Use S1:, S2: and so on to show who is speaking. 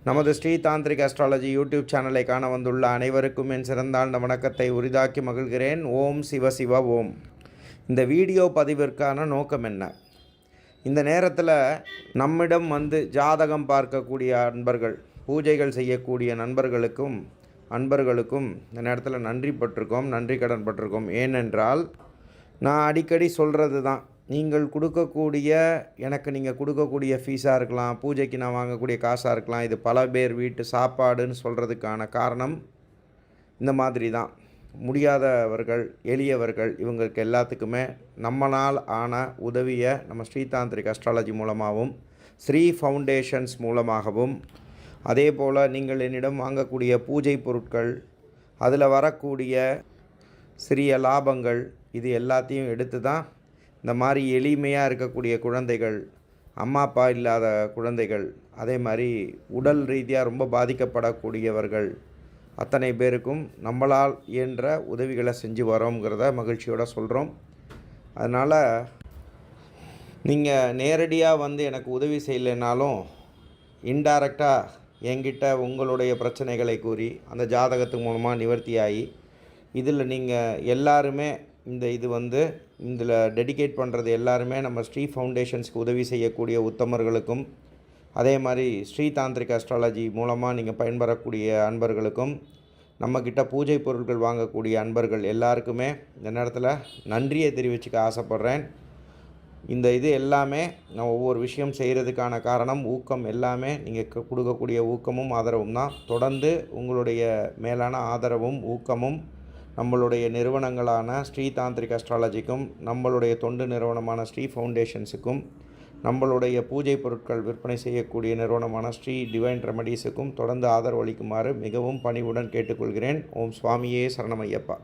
S1: நமது Sri tantric astrology YouTube சேனலை காண வந்துள்ள அனைவருக்கும் என் சிறந்தாழ்ந்த வணக்கத்தை உரிதாக்கி மகிழ்கிறேன். ஓம் சிவ சிவ ஓம். இந்த வீடியோ பதிவிற்கான நோக்கம் என்ன? இந்த நேரத்தில் நம்மிடம் ஜாதகம் பார்க்கக்கூடிய அன்பர்கள், பூஜைகள் செய்யக்கூடிய அன்பர்களுக்கும் இந்த நேரத்தில் நன்றி கடன் பட்டிருக்கோம். ஏனென்றால் நான் அடிக்கடி சொல்கிறது தான், நீங்கள் கொடுக்கக்கூடிய ஃபீஸாக இருக்கலாம், பூஜைக்கு நான் வாங்கக்கூடிய காசாக இருக்கலாம், இது பல பேர் வீட்டு சாப்பாடுன்னு சொல்கிறதுக்கான காரணம் இந்த மாதிரி தான். முடியாதவர்கள், எளியவர்கள், இவங்களுக்கு எல்லாத்துக்குமே நம்மளால் ஆன உதவியை நம்ம ஸ்ரீதாந்திரிக் அஸ்ட்ராலஜி மூலமாகவும் ஸ்ரீ ஃபவுண்டேஷன்ஸ் மூலமாகவும், அதே போல் நீங்கள் என்னிடம் வாங்கக்கூடிய பூஜை பொருட்கள், அதில் வரக்கூடிய சிறிய லாபங்கள், இது எல்லாத்தையும் எடுத்து தான் இந்த மாதிரி எளிமையாக இருக்கக்கூடிய குழந்தைகள், அம்மா அப்பா இல்லாத குழந்தைகள், அதே மாதிரி உடல் ரீதியாக ரொம்ப பாதிக்கப்படக்கூடியவர்கள் அத்தனை பேருக்கும் நம்மளால் இயன்ற உதவிகளை செஞ்சு வரோங்கிறத மகிழ்ச்சியோடு சொல்கிறோம். அதனால் நீங்கள் நேரடியாக எனக்கு உதவி செய்யலைனாலும் இன்டைரக்டாக என்கிட்ட உங்களுடைய பிரச்சனைகளை கூறி அந்த ஜாதகத்து மூலமாக நிவர்த்தியாகி, இதில் நீங்கள் எல்லாருமே இதில் டெடிகேட் பண்ணுறது எல்லாருமே நம்ம ஸ்ரீ ஃபவுண்டேஷன்ஸ்க்கு உதவி செய்யக்கூடிய உத்தமர்களுக்கும், அதே மாதிரி ஸ்ரீ தாந்திரிக் அஸ்ட்ராலஜி மூலமாக நீங்கள் பயன்பெறக்கூடிய அன்பர்களுக்கும், நம்மக்கிட்ட பூஜை பொருட்கள் வாங்கக்கூடிய அன்பர்கள் எல்லாருக்குமே இந்த நேரத்தில் நன்றியை தெரிவிச்சுக்க ஆசைப்பட்றேன். இது எல்லாமே நான் ஒவ்வொரு விஷயம் செய்கிறதுக்கான காரணம், ஊக்கம் எல்லாமே நீங்கள் கொடுக்கக்கூடிய ஊக்கமும் ஆதரவும் தான். தொடர்ந்து உங்களுடைய மேலான ஆதரவும் ஊக்கமும் நம்மளுடைய நிறுவனங்களான ஸ்ரீ தாந்திரிக் அஸ்ட்ராலஜிக்கும், நம்மளுடைய தொண்டு நிறுவனமான ஸ்ரீ ஃபவுண்டேஷன்ஸுக்கும், நம்மளுடைய பூஜை பொருட்கள் விற்பனை செய்யக்கூடிய நிறுவனமான ஸ்ரீ டிவைன் ரெமடிஸுக்கும் தொடர்ந்து ஆதரவு அளிக்குமாறு மிகவும் பணிவுடன் கேட்டுக்கொள்கிறேன். ஓம் சுவாமியே சரணமையப்பா.